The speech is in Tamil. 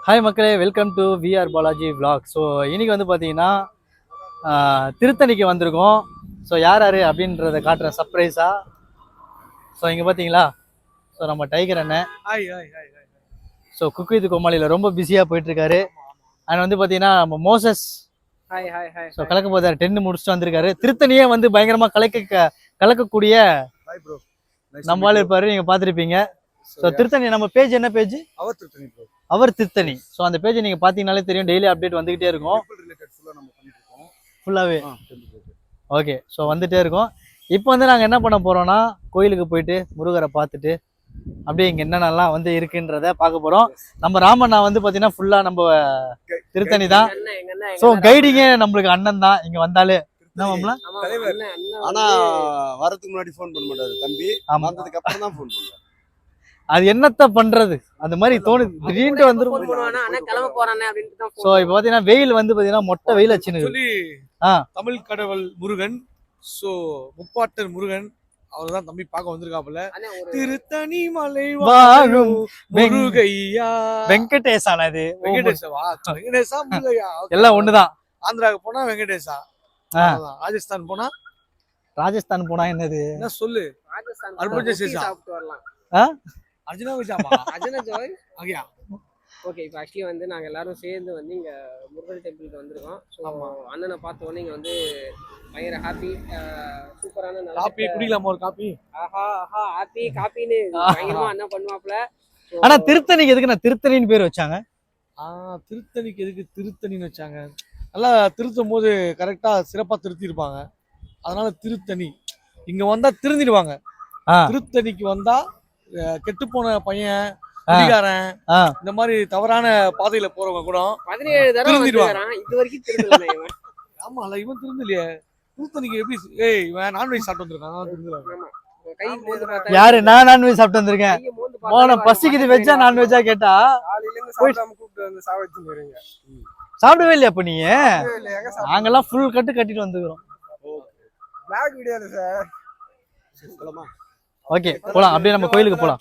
ஹாய் மக்களே, welcome to VR Balaji vlog. So இன்னைக்கு வந்து பார்த்தீங்கன்னா திருத்தணிக்கு வந்திருக்கோம். ஸோ யார் யார் அப்படின்றத காட்டுறேன் சர்ப்ரைஸாக. ஸோ இங்கே பார்த்தீங்களா, ஸோ நம்ம டைகர் அண்ணன். ஸோ குக் வித் கோமாளியில் ரொம்ப பிஸியாக போயிட்டுருக்காரு. அண்ட் வந்து பார்த்தீங்கன்னா நம்ம மோசஸ் ஸோ கலக்க போதார் 10 முடிச்சுட்டு வந்திருக்காரு. திருத்தணியே வந்து பயங்கரமாக கலக்கக்கூடிய நம்மளால இருப்பாரு, நீங்கள் பார்த்துருப்பீங்க. ஸோ திருத்தணி நம்ம பேஜ் என்ன பேஜ்? அவர் திருத்தணி. ஸோ அந்த பேஜை நீங்கள் பார்த்தீங்கன்னாலே தெரியும், டெய்லி அப்டேட் வந்துகிட்டே இருக்கும் ஃபுல்லாகவே. ஓகே, ஸோ வந்துட்டே இருக்கும். இப்போ வந்து நாங்கள் என்ன பண்ண போகிறோம்னா, கோயிலுக்கு போயிட்டு முருகரை பார்த்துட்டு அப்படியே இங்கே என்னென்னலாம் வந்து இருக்குன்றத பார்க்க போகிறோம். நம்ம ராமண்ணா வந்து பார்த்தீங்கன்னா ஃபுல்லாக நம்ம திருத்தணி தான். ஸோ கைடிங்கே நம்மளுக்கு அண்ணன் தான் இங்கே வந்தாலே. ஆனா வரதுக்கு முன்னாடி ஃபோன் பண்ண மாட்டாரு தம்பி, வந்ததுக்கு அப்புறம் தான் ஃபோன் பண்ணுவாரு. அது என்னத்த பண்றது, அந்த மாதிரி தோணுது, திடீர்னு வந்துரும். சோ இப்ப பாத்தீங்கன்னா வெயில் வந்து பாத்தீங்கன்னா மொட்டை வெயில் வச்சுன்னு தமிழ் கடவுள் முருகன், சோ முப்பாட்டன் முருகன் அவர்தான் தம்பி பார்க்க வந்திருக்காப்புல. திருத்தணி மலை வாழும் முருகையா, வெங்கடேசான இது வெங்கடேசா முருகையா எல்லாம் ஒண்ணுதான். ஆந்திராவுக்கு போனா வெங்கடேசா, ராஜஸ்தான் போனா என்னது என்ன சொல்லு, அர்ஜுனா விஜாமா அர்ஜுனா ஜோய் ஆகியா. ஓகே, இப்போ ஆக்சுவலி வந்து நாங்கள் எல்லாரும் சேர்ந்து வந்து இங்கே முருகன் டெம்பிளுக்கு வந்திருக்கோம். ஸோ அண்ணனை பார்த்த உடனே இங்கே வந்து பயங்கர ஹாப்பி, சூப்பரான காப்பி குடிக்கலாமா ஒரு காப்பி? ஆஹா ஆஹா ஹாப்பி காப்பின்னு பயங்கரமா அண்ணன் பண்ணுவாப்புல. ஆனா திருத்தணிக்கு எதுக்கு நான் திருத்தணின்னு பேர் வச்சாங்க? திருத்தணிக்கு எதுக்கு திருத்தணின்னு வச்சாங்க? நல்லா திருத்தும் போது கரெக்டா சிறப்பா திருத்தி இருப்பாங்க, அதனால திருத்தணி. இங்க வந்தா திருந்திடுவாங்க. திருத்தணிக்கு வந்தா கெட்டு போன பையன், குடிகாரன், இந்த மாதிரி தவறான பாதையில போறவங்க கூட 17 தடவை இது வரைக்கும் திருந்தல. ஆமா, இல்ல இவன் திருந்தலையே. திருத்தணிக்கு எப்படி இவன் நான்வெஜ் சாப்பிட்டு வந்திருக்கான். யாரு? நான் நான்வெஜ் சாப்பிட்டு வந்திருக்கேன். பசிக்குது, வெஜ்ஜா நான்வெஜ்ஜா கேட்டா சாப்பிடவே இல்லையா? அப்ப நீ நாங்கெல்லாம் ஃபுல் கட்டிட்டு வந்துக்கிறோம். ஓகே, போலாம். அப்படியே நம்ம கோயிலுக்கு போலாம்.